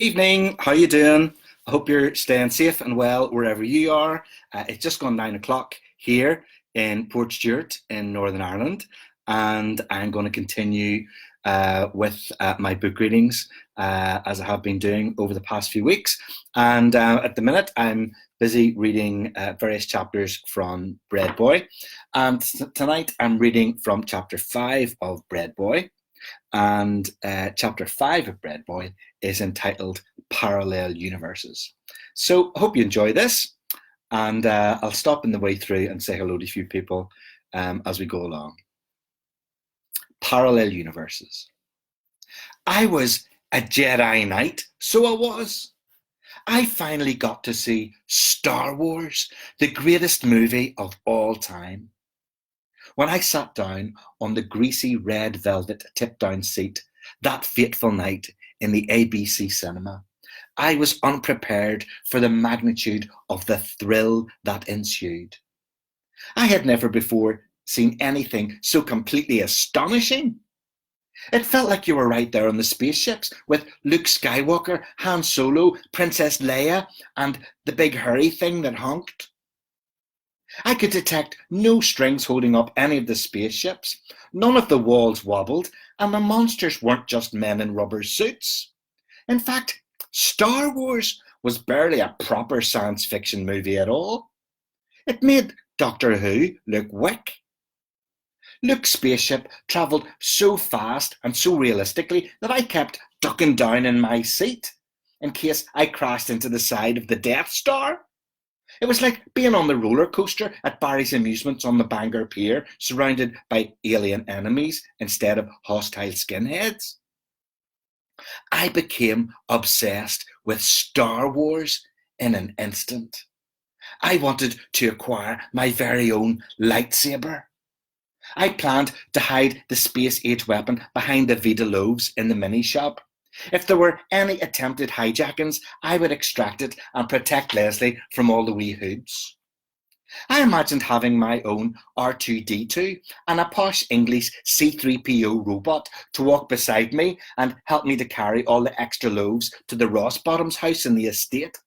Evening, how you doing? I hope you're staying safe and well wherever you are. It's just gone 9 o'clock here in Portstewart in Northern Ireland, and I'm going to continue with my book readings as I have been doing over the past few weeks. And at the minute, I'm busy reading various chapters from Breadboy, and tonight I'm reading from chapter 5 of Breadboy. And chapter 5 of Breadboy is entitled Parallel Universes. So I hope you enjoy this, and I'll stop in the way through and say hello to a few people as we go along. Parallel Universes. I was a Jedi Knight, so I was. I finally got to see Star Wars, the greatest movie of all time. When I sat down on the greasy red velvet tip-down seat that fateful night in the ABC cinema, I was unprepared for the magnitude of the thrill that ensued. I had never before seen anything so completely astonishing. It felt like you were right there on the spaceships with Luke Skywalker, Han Solo, Princess Leia, and the big hairy thing that honked. I could detect no strings holding up any of the spaceships, none of the walls wobbled, and the monsters weren't just men in rubber suits. In fact, Star Wars was barely a proper science fiction movie at all. It made Doctor Who look wick. Luke's spaceship travelled so fast and so realistically that I kept ducking down in my seat in case I crashed into the side of the Death Star. It was like being on the roller coaster at Barry's Amusements on the Bangor Pier, surrounded by alien enemies instead of hostile skinheads. I became obsessed with Star Wars in an instant. I wanted to acquire my very own lightsaber. I planned to hide the space-age weapon behind the Vita loaves in the mini shop. If there were any attempted hijackings, I would extract it and protect Leslie from all the wee hoods. I imagined having my own R2-D2 and a posh English C3PO robot to walk beside me and help me to carry all the extra loaves to the Rossbottoms house in the estate.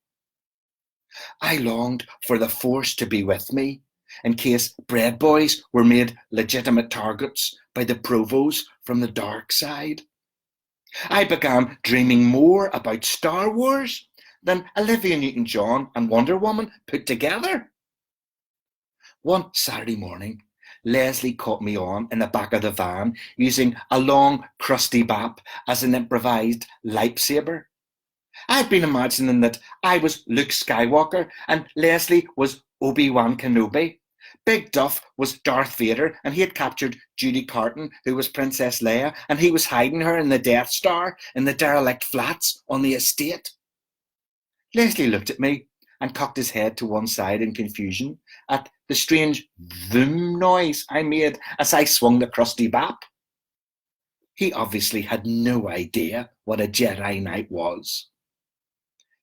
I longed for the Force to be with me in case bread boys were made legitimate targets by the provos from the dark side. I began dreaming more about Star Wars than Olivia Newton-John and Wonder Woman put together. One Saturday morning, Leslie caught me on in the back of the van using a long, crusty bap as an improvised lightsaber. I'd been imagining that I was Luke Skywalker and Leslie was Obi-Wan Kenobi. Big Duff was Darth Vader, and he had captured Judy Carton, who was Princess Leia, and he was hiding her in the Death Star in the derelict flats on the estate. Leslie looked at me and cocked his head to one side in confusion at the strange vroom noise I made as I swung the crusty bap. He obviously had no idea what a Jedi Knight was.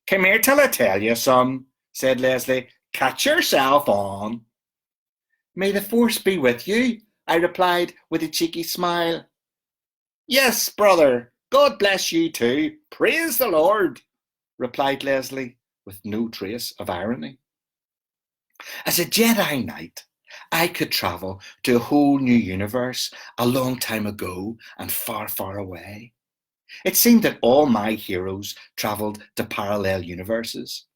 "Come here till I tell you, son," said Leslie. "Catch yourself on." "May the Force be with you," I replied with a cheeky smile. "Yes, brother, God bless you too. Praise the Lord," replied Leslie with no trace of irony. As a Jedi Knight, I could travel to a whole new universe a long time ago and far, far away. It seemed that all my heroes travelled to parallel universes.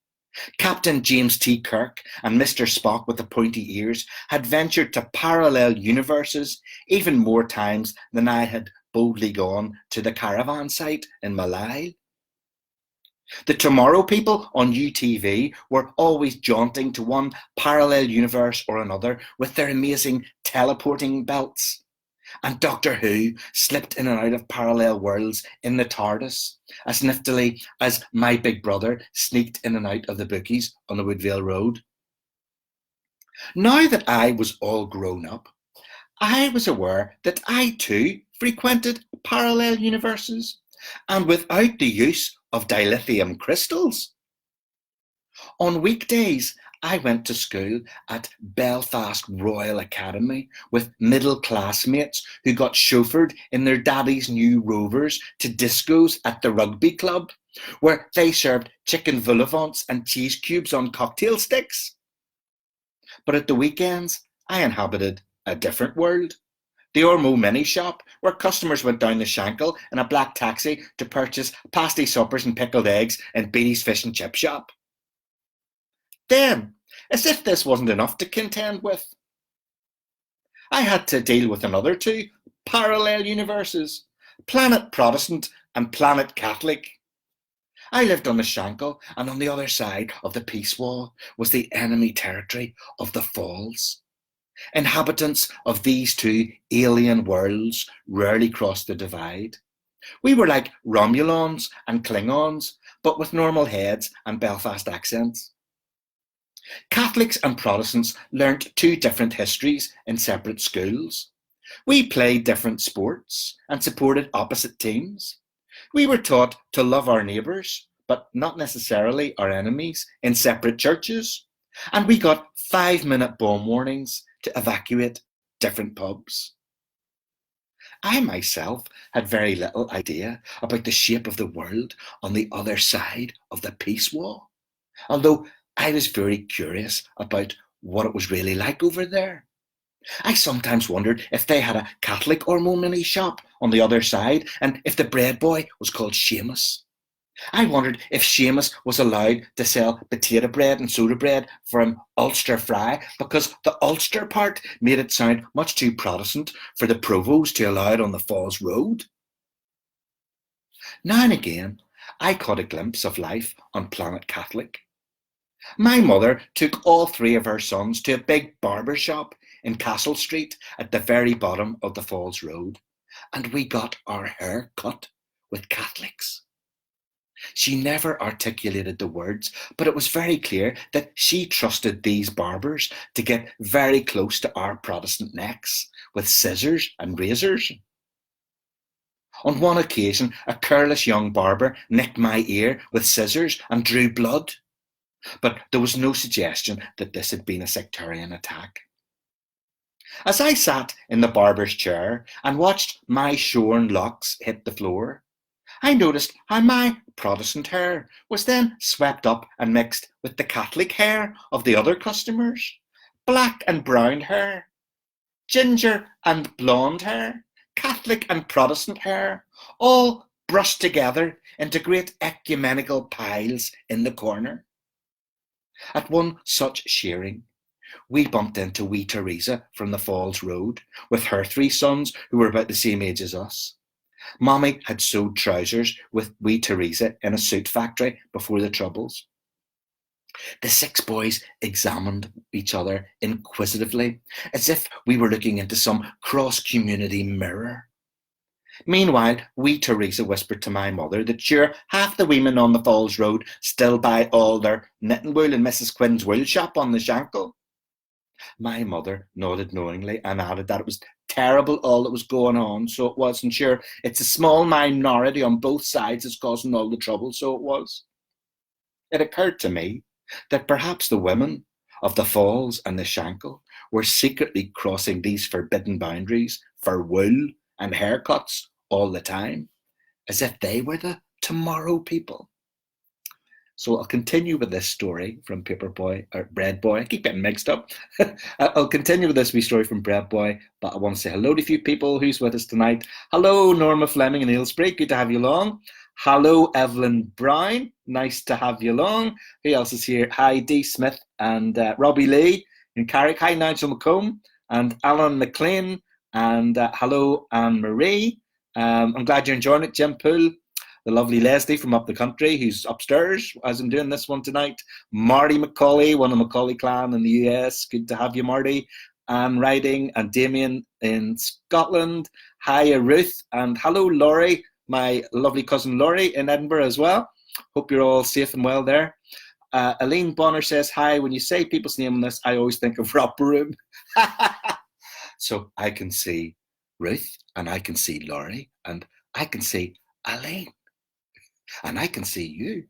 Captain James T. Kirk and Mr. Spock with the pointy ears had ventured to parallel universes even more times than I had boldly gone to the caravan site in Malai. The Tomorrow People on UTV were always jaunting to one parallel universe or another with their amazing teleporting belts. And Doctor Who slipped in and out of parallel worlds in the TARDIS, as niftily as my big brother sneaked in and out of the bookies on the Woodvale Road. Now that I was all grown up, I was aware that I too frequented parallel universes, and without the use of dilithium crystals. On weekdays, I went to school at Belfast Royal Academy with middle classmates who got chauffeured in their daddy's new Rovers to discos at the rugby club where they served chicken vol au vents and cheese cubes on cocktail sticks. But at the weekends, I inhabited a different world. The Ormo mini shop, where customers went down the Shankill in a black taxi to purchase pasty suppers and pickled eggs in Beatty's fish and chip shop. Then, as if this wasn't enough to contend with, I had to deal with another two parallel universes, Planet Protestant and Planet Catholic. I lived on the Shankill, and on the other side of the peace wall was the enemy territory of the Falls. Inhabitants of these two alien worlds rarely crossed the divide. We were like Romulans and Klingons, but with normal heads and Belfast accents. Catholics and Protestants learnt two different histories in separate schools. We played different sports and supported opposite teams. We were taught to love our neighbours, but not necessarily our enemies, in separate churches. And we got 5-minute bomb warnings to evacuate different pubs. I myself had very little idea about the shape of the world on the other side of the peace wall, although I was very curious about what it was really like over there. I sometimes wondered if they had a Catholic Ormo mini shop on the other side, and if the Breadboy was called Seamus. I wondered if Seamus was allowed to sell potato bread and soda bread from Ulster Fry, because the Ulster part made it sound much too Protestant for the provost to allow it on the Falls Road. Now and again, I caught a glimpse of life on Planet Catholic. My mother took all 3 of her sons to a big barber shop in Castle Street at the very bottom of the Falls Road, and we got our hair cut with Catholics. She never articulated the words, but it was very clear that she trusted these barbers to get very close to our Protestant necks with scissors and razors. On one occasion, a careless young barber nicked my ear with scissors and drew blood, but there was no suggestion that this had been a sectarian attack. As I sat in the barber's chair and watched my shorn locks hit the floor, I noticed how my Protestant hair was then swept up and mixed with the Catholic hair of the other customers. Black and brown hair, ginger and blonde hair, Catholic and Protestant hair, all brushed together into great ecumenical piles in the corner. At one such shearing, we bumped into wee Teresa from the Falls Road with her 3 sons who were about the same age as us. Mommy had sewed trousers with wee Teresa in a suit factory before the Troubles. The 6 boys examined each other inquisitively, as if we were looking into some cross-community mirror. Meanwhile, wee Teresa whispered to my mother that sure, half the women on the Falls Road still buy all their knitting wool in Mrs. Quinn's wool shop on the Shankill. My mother nodded knowingly and added that it was terrible all that was going on, so it wasn't sure. It's a small minority on both sides that's causing all the trouble, so it was. It occurred to me that perhaps the women of the Falls and the Shankill were secretly crossing these forbidden boundaries for wool and haircuts all the time, as if they were the tomorrow people. So I'll continue with this story from Breadboy. I keep getting mixed up. I'll continue with this wee story from Breadboy, but I want to say hello to a few people who's with us tonight. Hello, Norma Fleming in Aylesbury. Good to have you along. Hello, Evelyn Brown. Nice to have you along. Who else is here? Hi, Dee Smith and Robbie Lee in Carrick. Hi, Nigel McComb and Alan McLean. And hello, Anne Marie. I'm glad you're enjoying it, Jim Poole. The lovely Leslie from up the country, who's upstairs as I'm doing this one tonight. Marty McCauley, one of Macaulay clan in the US. Good to have you, Marty. Anne Riding and Damien in Scotland. Hiya, Ruth. And hello, Laurie, my lovely cousin Laurie in Edinburgh as well. Hope you're all safe and well there. Elaine Bonner says, hi, when you say people's name on this, I always think of Romper Room. So I can see Ruth, and I can see Laurie, and I can see Elaine. And I can see you.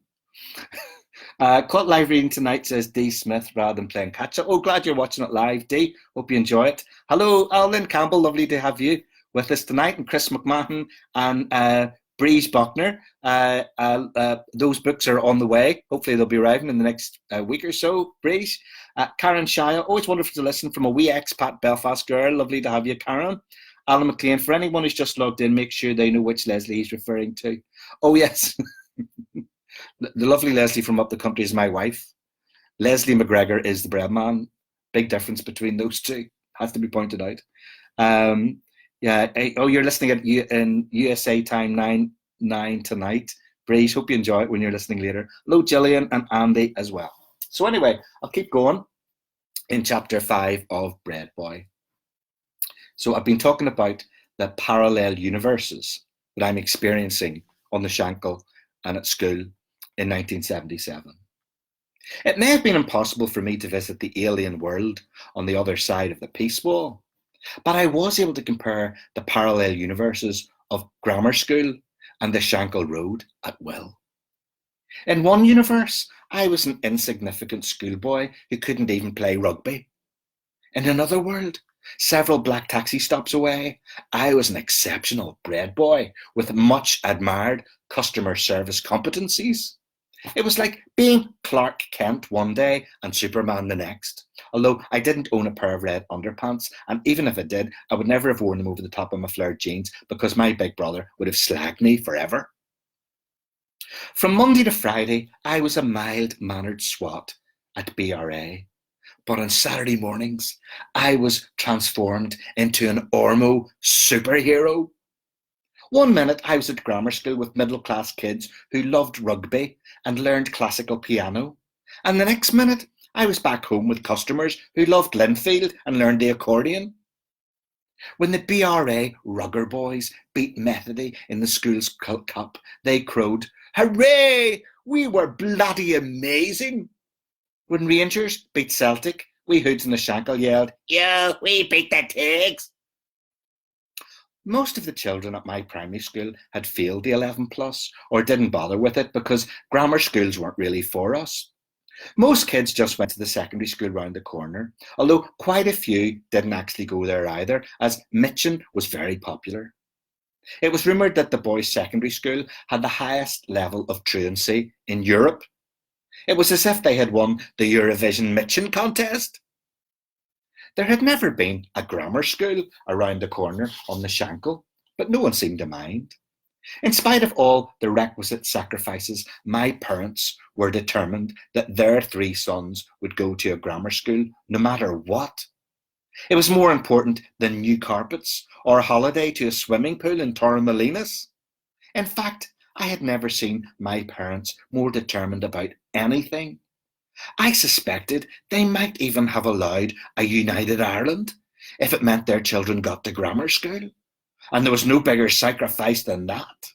Caught live reading tonight, says Dee Smith, rather than playing catch up. Oh, glad you're watching it live, Dee. Hope you enjoy it. Hello, Alan Campbell. Lovely to have you with us tonight. And Chris McMahon and Breeze Buckner. Those books are on the way. Hopefully, they'll be arriving in the next week or so. Breeze. Karen Shire. Always wonderful to listen from a wee expat Belfast girl. Lovely to have you, Karen. Alan McLean. For anyone who's just logged in, make sure they know which Leslie he's referring to. Oh, yes. The lovely Leslie from up the country is my wife. Leslie McGregor is the bread man. Big difference between those two. Has to be pointed out. Yeah. Oh, you're listening in USA time 9 tonight. Breeze, hope you enjoy it when you're listening later. Hello, Gillian and Andy as well. So anyway, I'll keep going in chapter 5 of Breadboy. So I've been talking about the parallel universes that I'm experiencing on the Shankill and at school in 1977. It may have been impossible for me to visit the alien world on the other side of the peace wall, but I was able to compare the parallel universes of grammar school and the Shankill Road at will. In one universe, I was an insignificant schoolboy who couldn't even play rugby. In another world, several black taxi stops away, I was an exceptional bread boy with much admired customer service competencies. It was like being Clark Kent one day and Superman the next. Although I didn't own a pair of red underpants, and even if I did, I would never have worn them over the top of my flared jeans because my big brother would have slagged me forever. From Monday to Friday, I was a mild-mannered swat at BRA. But on Saturday mornings, I was transformed into an Ormo superhero. One minute I was at grammar school with middle-class kids who loved rugby and learned classical piano. And the next minute I was back home with customers who loved Linfield and learned the accordion. When the BRA Rugger boys beat Methody in the school's cup, they crowed, "Hooray! We were bloody amazing!" When Rangers beat Celtic, we hoods in the Shankill yelled, "Yo, we beat the Tigs!" Most of the children at my primary school had failed the 11 plus or didn't bother with it because grammar schools weren't really for us. Most kids just went to the secondary school round the corner, although quite a few didn't actually go there either, as Mitchin was very popular. It was rumoured that the boys' secondary school had the highest level of truancy in Europe. It was as if they had won the Eurovision Mitchin contest. There had never been a grammar school around the corner on the Shankill, but no one seemed to mind. In spite of all the requisite sacrifices, my parents were determined that their 3 sons would go to a grammar school no matter what. It was more important than new carpets or a holiday to a swimming pool in Torremolinos. In fact, I had never seen my parents more determined about anything. I suspected they might even have allowed a united Ireland if it meant their children got to grammar school. And there was no bigger sacrifice than that.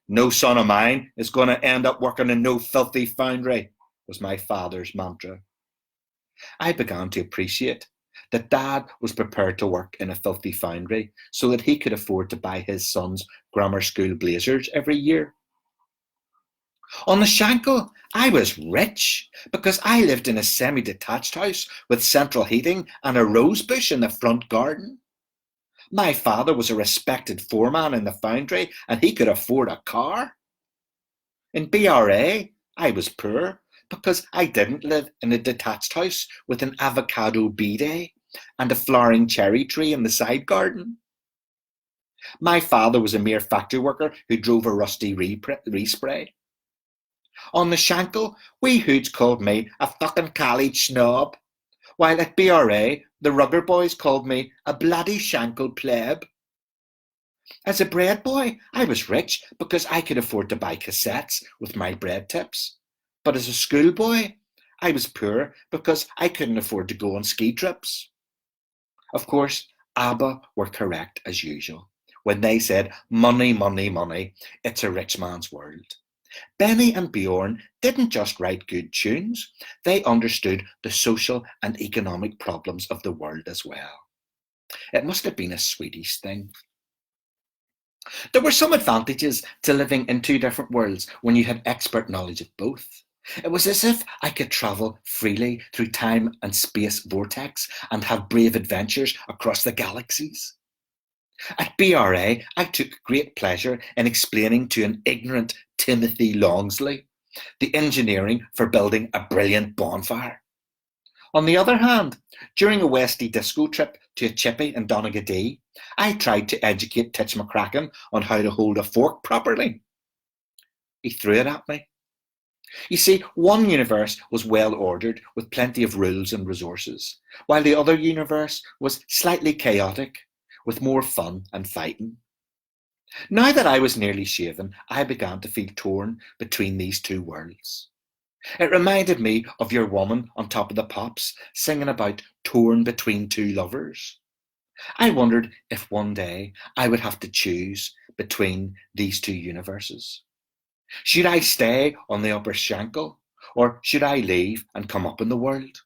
"No son of mine is going to end up working in no filthy foundry," was my father's mantra. I began to appreciate that Dad was prepared to work in a filthy foundry so that he could afford to buy his sons grammar school blazers every year. On the Shankill, I was rich because I lived in a semi-detached house with central heating and a rose bush in the front garden. My father was a respected foreman in the foundry and he could afford a car. In BRA, I was poor because I didn't live in a detached house with an avocado bidet and a flowering cherry tree in the side garden. My father was a mere factory worker who drove a rusty respray. On the Shankill, we hoods called me a fucking college snob, while at BRA, the Rugger boys called me a bloody Shankill pleb. As a bread boy, I was rich because I could afford to buy cassettes with my bread tips. But as a schoolboy, I was poor because I couldn't afford to go on ski trips. Of course, ABBA were correct as usual when they said, "Money, money, money, it's a rich man's world." Benny and Bjorn didn't just write good tunes, they understood the social and economic problems of the world as well. It must have been a Swedish thing. There were some advantages to living in 2 different worlds when you had expert knowledge of both. It was as if I could travel freely through time and space vortex and have brave adventures across the galaxies. At BRA, I took great pleasure in explaining to an ignorant Timothy Longsley the engineering for building a brilliant bonfire. On the other hand, during a Westy disco trip to a chippy in Donaghadee, I tried to educate Titch McCracken on how to hold a fork properly. He threw it at me. You see, one universe was well ordered with plenty of rules and resources, while the other universe was slightly chaotic with more fun and fighting. Now that I was nearly shaven, I began to feel torn between these two worlds. It reminded me of your woman on Top of the Pops singing about torn between two lovers. I wondered if one day I would have to choose between these two universes. Should I stay on the upper shankle, or should I leave and come up in the world?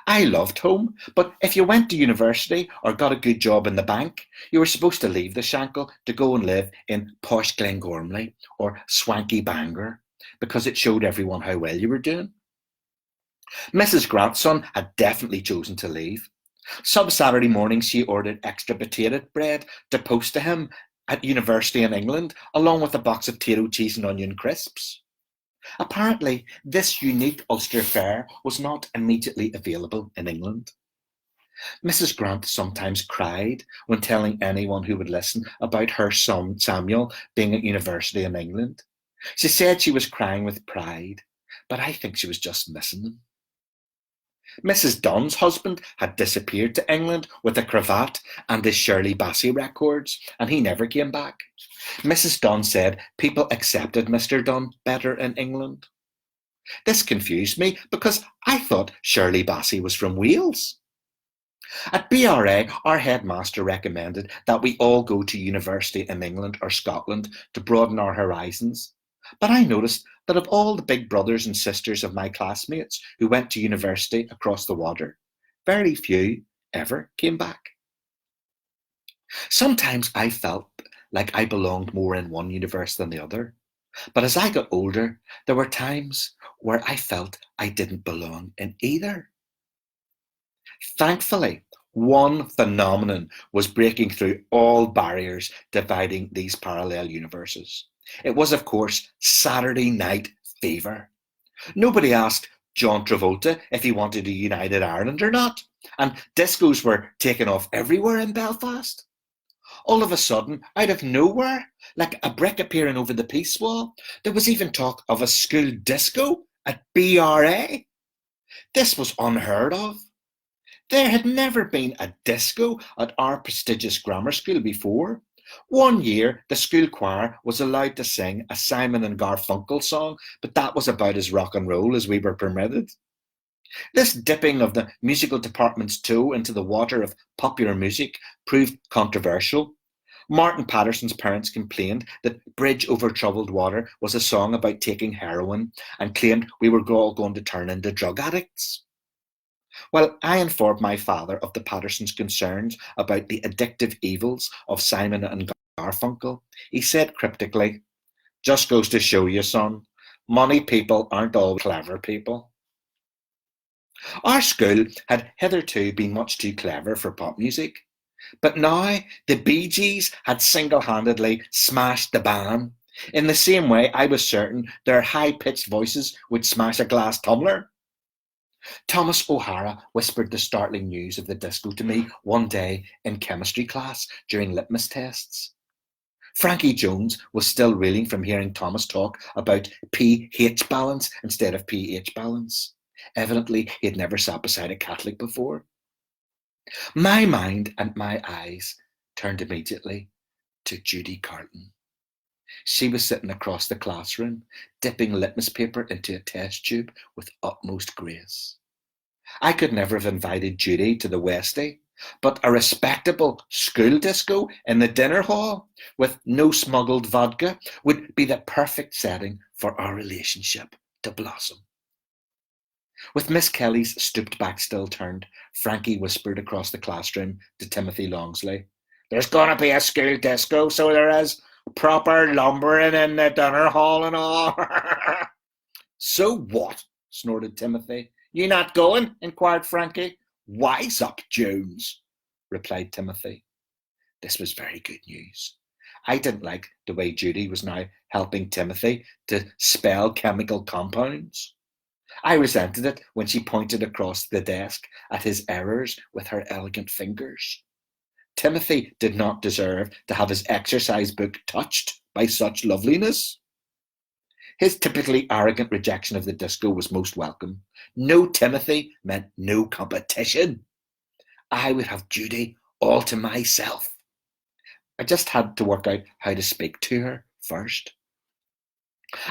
I loved home, but if you went to university or got a good job in the bank, you were supposed to leave the shankle to go and live in posh Glengormley or swanky Bangor, because it showed everyone how well you were doing. Mrs. Grantson had definitely chosen to leave. Some Saturday morning she ordered extra potato bread to post to him at university in England, along with a box of potato cheese and onion crisps. Apparently, this unique Ulster fare was not immediately available in England. Mrs. Grant sometimes cried when telling anyone who would listen about her son Samuel being at university in England. She said she was crying with pride, but I think she was just missing him. Mrs. Dunn's husband had disappeared to England with a cravat and his Shirley Bassey records, and he never came back. Mrs. Dunn said people accepted Mr. Dunn better in England. This confused me because I thought Shirley Bassey was from Wales. At BRA, our headmaster recommended that we all go to university in England or Scotland to broaden our horizons. But I noticed that of all the big brothers and sisters of my classmates who went to university across the water, very few ever came back. Sometimes I felt like I belonged more in one universe than the other. But as I got older, there were times where I felt I didn't belong in either. Thankfully, one phenomenon was breaking through all barriers dividing these parallel universes. It was, of course, Saturday Night Fever. Nobody asked John Travolta if he wanted a united Ireland or not, and discos were taking off everywhere in Belfast. All of a sudden, out of nowhere, like a brick appearing over the peace wall, there was even talk of a school disco at BRA. This was unheard of. There had never been a disco at our prestigious grammar school before. One year, the school choir was allowed to sing a Simon and Garfunkel song, but that was about as rock and roll as we were permitted. This dipping of the musical department's toe into the water of popular music proved controversial. Martin Patterson's parents complained that Bridge Over Troubled Water was a song about taking heroin and claimed we were all going to turn into drug addicts. Well, I informed my father of the Pattersons' concerns about the addictive evils of Simon and Garfunkel. He said cryptically, "Just goes to show you, son, money people aren't always clever people." Our school had hitherto been much too clever for pop music, but now the Bee Gees had single-handedly smashed the ban. In the same way, I was certain their high-pitched voices would smash a glass tumbler. Thomas O'Hara whispered the startling news of the disco to me one day in chemistry class during litmus tests. Frankie Jones was still reeling from hearing Thomas talk about pH balance instead of pH balance. Evidently, he had never sat beside a Catholic before. My mind and my eyes turned immediately to Judy Carton. She was sitting across the classroom, dipping litmus paper into a test tube with utmost grace. I could never have invited Judy to the Westie, but a respectable school disco in the dinner hall with no smuggled vodka would be the perfect setting for our relationship to blossom. With Miss Kelly's stooped back still turned, Frankie whispered across the classroom to Timothy Longsley, "There's going to be a school disco, so there is. Proper lumbering in the dinner hall and all." "So what?" snorted Timothy. "You not going?" inquired Frankie. "Wise up, Jones," replied Timothy. This was very good news. I didn't like the way Judy was now helping Timothy to spell chemical compounds. I resented it when she pointed across the desk at his errors with her elegant fingers. Timothy did not deserve to have his exercise book touched by such loveliness. His typically arrogant rejection of the disco was most welcome. No Timothy meant no competition. I would have Judy all to myself. I just had to work out how to speak to her first.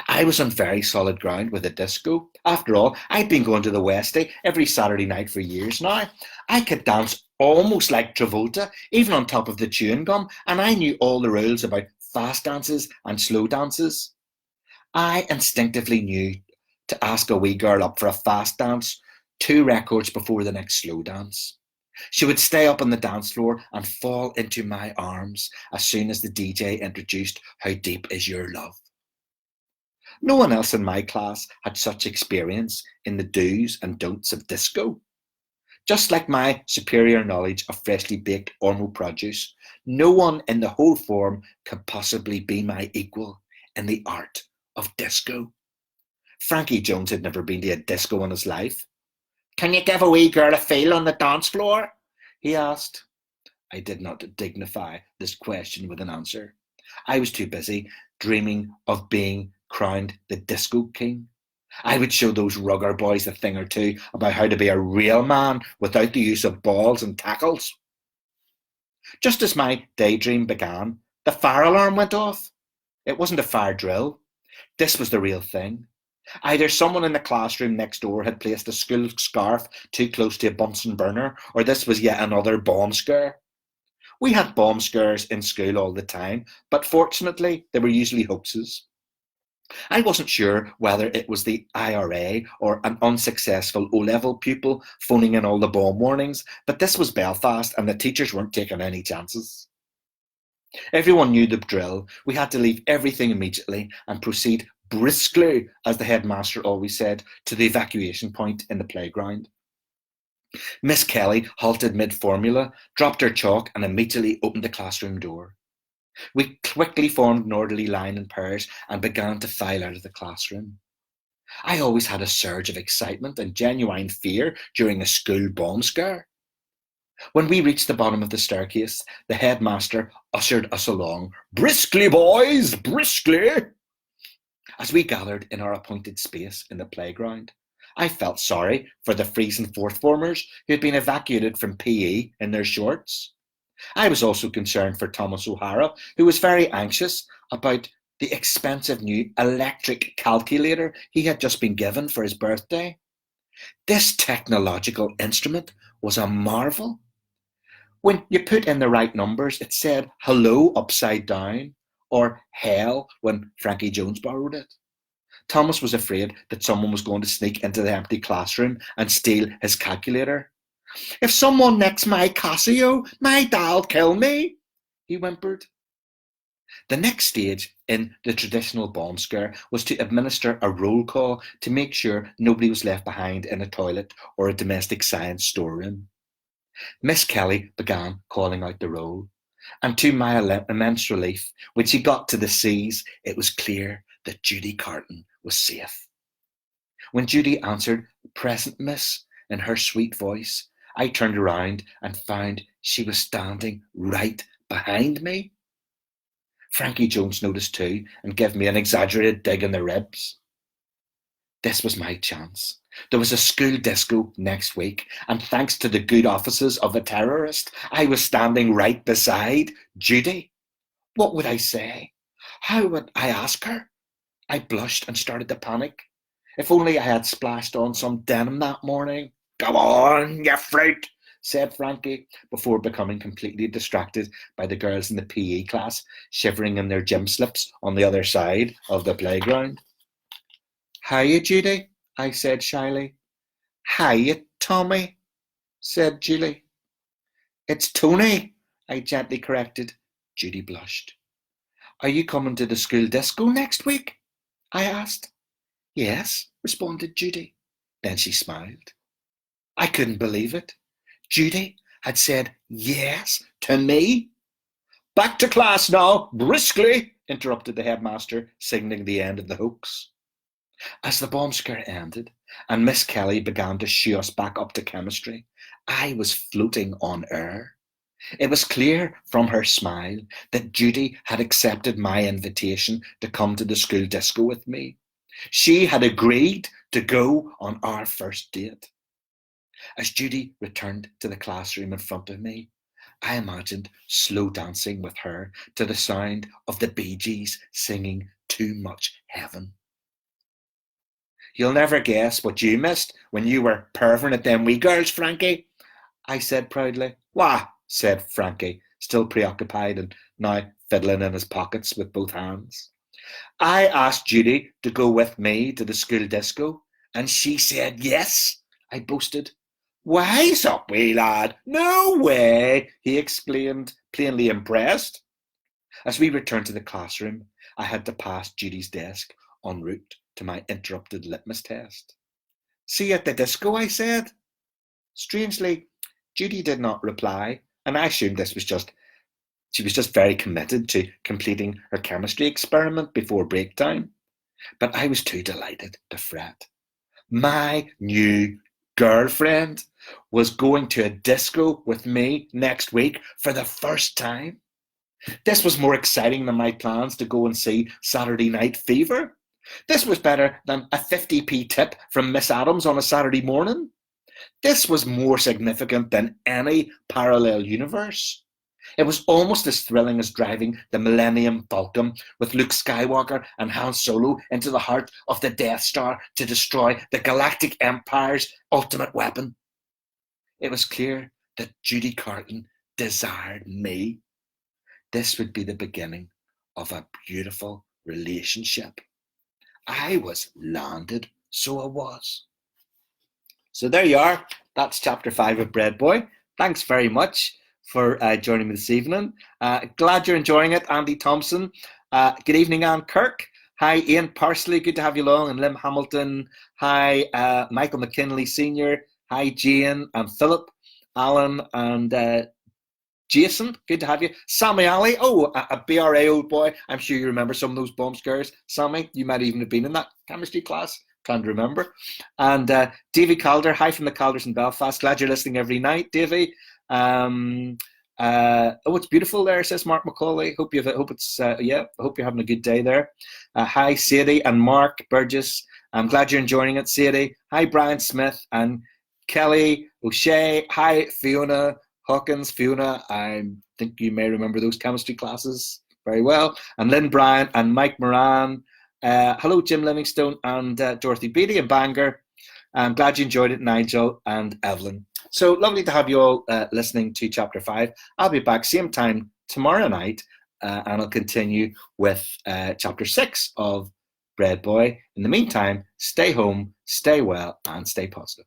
I was on very solid ground with the disco. After all, I'd been going to the Westie every Saturday night for years now. I could dance almost like Travolta, even on top of the chewing gum, and I knew all the rules about fast dances and slow dances. I instinctively knew to ask a wee girl up for a fast dance 2 records before the next slow dance. She would stay up on the dance floor and fall into my arms as soon as the DJ introduced How Deep Is Your Love. No one else in my class had such experience in the do's and don'ts of disco. Just like my superior knowledge of freshly baked Ormo produce, no one in the whole form could possibly be my equal in the art of disco. Frankie Jones had never been to a disco in his life. "Can you give a wee girl a feel on the dance floor?" he asked. I did not dignify this question with an answer. I was too busy dreaming of being crowned the disco king. I would show those rugger boys a thing or two about how to be a real man without the use of balls and tackles. Just as my daydream began, the fire alarm went off. It wasn't a fire drill. This was the real thing. Either someone in the classroom next door had placed a school scarf too close to a Bunsen burner, or this was yet another bomb scare. We had bomb scares in school all the time, but fortunately they were usually hoaxes. I wasn't sure whether it was the IRA or an unsuccessful O-level pupil phoning in all the bomb warnings, but this was Belfast and the teachers weren't taking any chances. Everyone knew the drill. We had to leave everything immediately and proceed briskly, as the headmaster always said, to the evacuation point in the playground. Miss Kelly halted mid-formula, dropped her chalk and immediately opened the classroom door. We quickly formed an orderly line in pairs and began to file out of the classroom. I always had a surge of excitement and genuine fear during a school bomb scare. When we reached the bottom of the staircase, the headmaster ushered us along. "Briskly, boys, briskly!" As we gathered in our appointed space in the playground, I felt sorry for the freezing fourth formers who had been evacuated from PE in their shorts. I was also concerned for Thomas O'Hara, who was very anxious about the expensive new electric calculator he had just been given for his birthday. This technological instrument was a marvel. When you put in the right numbers, it said hello upside down, or hell when Frankie Jones borrowed it. Thomas was afraid that someone was going to sneak into the empty classroom and steal his calculator. "If someone nicks my Casio, my dad'll kill me," he whimpered. The next stage in the traditional bomb scare was to administer a roll call to make sure nobody was left behind in a toilet or a domestic science storeroom. Miss Kelly began calling out the roll, and to my immense relief, when she got to the C's, it was clear that Judy Carton was safe. When Judy answered, "Present, miss," in her sweet voice, I turned around and found she was standing right behind me. Frankie Jones noticed too and gave me an exaggerated dig in the ribs. This was my chance. There was a school disco next week, and thanks to the good offices of a terrorist, I was standing right beside Judy. What would I say? How would I ask her? I blushed and started to panic. If only I had splashed on some denim that morning. "Come on, you fruit," said Frankie, before becoming completely distracted by the girls in the PE class shivering in their gym slips on the other side of the playground. "Hiya, Judy," I said shyly. "Hiya, Tommy," said Julie. "It's Tony," I gently corrected. Judy blushed. "Are you coming to the school disco next week?" I asked. "Yes," responded Judy. Then she smiled. I couldn't believe it. Judy had said yes to me. Back to class now, briskly, interrupted the headmaster, signalling the end of the hoax. As the bomb scare ended and Miss Kelly began to shoo us back up to chemistry, I was floating on air. It was clear from her smile that Judy had accepted my invitation to come to the school disco with me. She had agreed to go on our first date. As Judy returned to the classroom in front of me, I imagined slow dancing with her to the sound of the Bee Gees singing Too Much Heaven. You'll never guess what you missed when you were perving at them wee girls, Frankie, I said proudly. Wah, said Frankie, still preoccupied and now fiddling in his pockets with both hands. I asked Judy to go with me to the school disco, and she said yes, I boasted. Wise up, wee lad. No way, he exclaimed, plainly impressed. As we returned to the classroom, I had to pass Judy's desk en route to my interrupted litmus test. See you at the disco, I said. Strangely, Judy did not reply, and I assumed she was just very committed to completing her chemistry experiment before break time. But I was too delighted to fret. My new girlfriend was going to a disco with me next week for the first time. This was more exciting than my plans to go and see Saturday Night Fever. This was better than a 50p tip from Miss Adams on a Saturday morning. This was more significant than any parallel universe. It was almost as thrilling as driving the Millennium Falcon with Luke Skywalker and Han Solo into the heart of the Death Star to destroy the Galactic Empire's ultimate weapon. It was clear that Judy Carton desired me. This would be the beginning of a beautiful relationship. I was landed, so I was. So there you are. That's chapter 5 of Breadboy. Thanks very much for joining me this evening. Glad you're enjoying it, Andy Thompson. Good evening, Anne Kirk. Hi, Ian Parsley. Good to have you along. And Lim Hamilton. Hi, Michael McKinley Sr. Hi, Jane and Philip, Alan and Jason. Good to have you. Sammy Ali. Oh, a BRA old boy. I'm sure you remember some of those bomb scares. Sammy, you might even have been in that chemistry class. Trying to remember. And Davy Calder. Hi from the Calders in Belfast. Glad you're listening every night, Davy. It's beautiful there, says Mark McCauley. Hope you're having a good day there. Hi, Sadie and Mark Burgess. I'm glad you're enjoying it, Sadie. Hi, Brian Smith and Kelly O'Shea. Hi, Fiona Hawkins. Fiona, I think you may remember those chemistry classes very well. And Lynn Bryan and Mike Moran. Hello, Jim Livingstone and Dorothy Beatty and Bangor. I'm glad you enjoyed it, Nigel and Evelyn. So lovely to have you all listening to Chapter 5. I'll be back same time tomorrow night, and I'll continue with Chapter 6 of Breadboy. In the meantime, stay home, stay well, and stay positive.